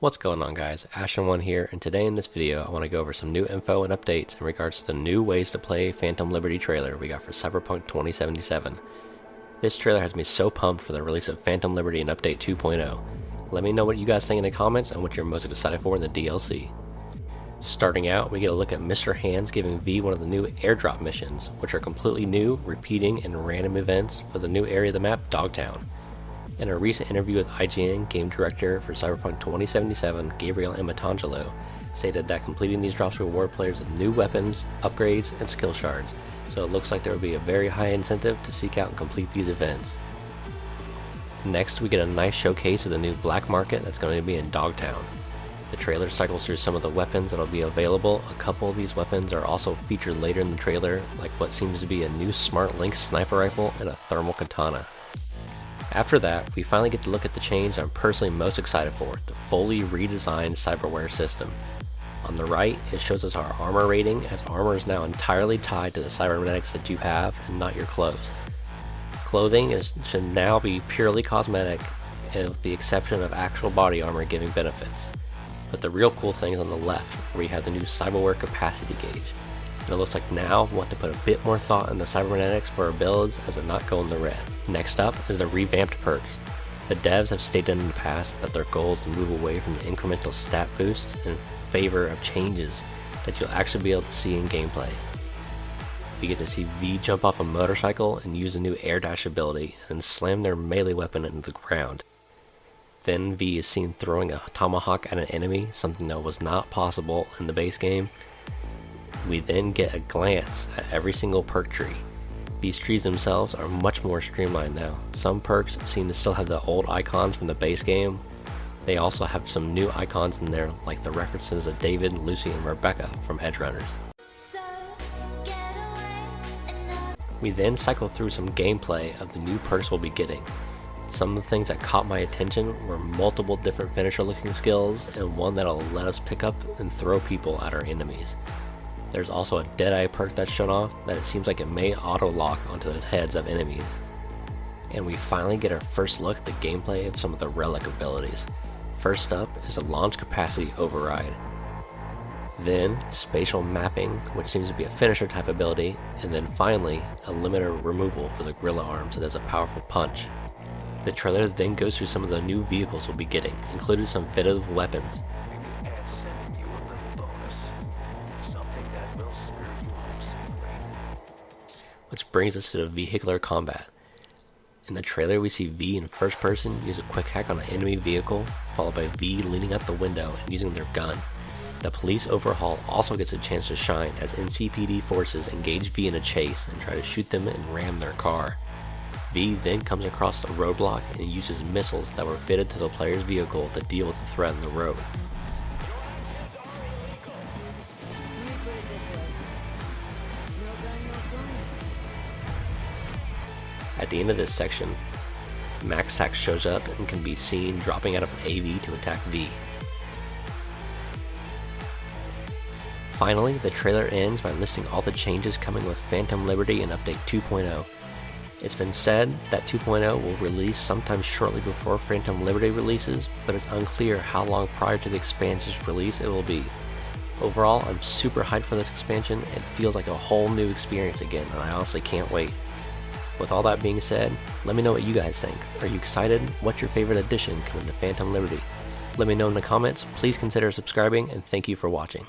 What's going on, guys? Ashen1 here, and today in this video I want to go over some new info and updates in regards to the new ways to play Phantom Liberty trailer we got for Cyberpunk 2077. This trailer has me so pumped for the release of Phantom Liberty in Update 2.0. Let me know what you guys think in the comments and what you're most excited for in the DLC. Starting out, we get a look at Mr. Hands giving V one of the new airdrop missions, which are completely new, repeating, and random events for the new area of the map, Dogtown. In a recent interview with IGN, game director for Cyberpunk 2077, Gabriel Imatangelo, stated that completing these drops reward players with new weapons, upgrades, and skill shards, so it looks like there will be a very high incentive to seek out and complete these events. Next, we get a nice showcase of the new black market that's going to be in Dogtown. The trailer cycles through some of the weapons that will be available. A couple of these weapons are also featured later in the trailer, like what seems to be a new Smart Link sniper rifle and a thermal katana. After that, we finally get to look at the change I'm personally most excited for, the fully redesigned Cyberware system. On the right, it shows us our armor rating, as armor is now entirely tied to the cybernetics that you have and not your clothes. Clothing should now be purely cosmetic, with the exception of actual body armor giving benefits. But the real cool thing is on the left, where we have the new Cyberware capacity gauge. And it looks like now we want to put a bit more thought in the cybernetics for our builds as it not go in the red. Next up is the revamped perks. The devs have stated in the past that their goal is to move away from the incremental stat boosts in favor of changes that you'll actually be able to see in gameplay. We get to see V jump off a motorcycle and use a new air dash ability and slam their melee weapon into the ground. Then V is seen throwing a tomahawk at an enemy, something that was not possible in the base game. We then get a glance at every single perk tree. These trees themselves are much more streamlined now. Some perks seem to still have the old icons from the base game. They also have some new icons in there, like the references of David, Lucy, and Rebecca from Edgerunners. We then cycle through some gameplay of the new perks we'll be getting. Some of the things that caught my attention were multiple different finisher looking skills, and one that'll let us pick up and throw people at our enemies. There's also a Deadeye perk that's shown off that it seems like it may auto-lock onto the heads of enemies. And we finally get our first look at the gameplay of some of the relic abilities. First up is a launch capacity override. Then spatial mapping, which seems to be a finisher type ability, and then finally a limiter removal for the gorilla arms that does a powerful punch. The trailer then goes through some of the new vehicles we'll be getting, including some fitted weapons. Which brings us to the vehicular combat. In the trailer we see V in first person use a quick hack on an enemy vehicle, followed by V leaning out the window and using their gun. The police overhaul also gets a chance to shine as NCPD forces engage V in a chase and try to shoot them and ram their car. V then comes across a roadblock and uses missiles that were fitted to the player's vehicle to deal with the threat in the road. At the end of this section, Max Sax shows up and can be seen dropping out of an AV to attack V. Finally, the trailer ends by listing all the changes coming with Phantom Liberty in Update 2.0. It's been said that 2.0 will release sometime shortly before Phantom Liberty releases, but it's unclear how long prior to the expansion's release it will be. Overall, I'm super hyped for this expansion. It feels like a whole new experience again, and I honestly can't wait. With all that being said, let me know what you guys think. Are you excited? What's your favorite addition coming to Phantom Liberty? Let me know in the comments. Please consider subscribing, and thank you for watching.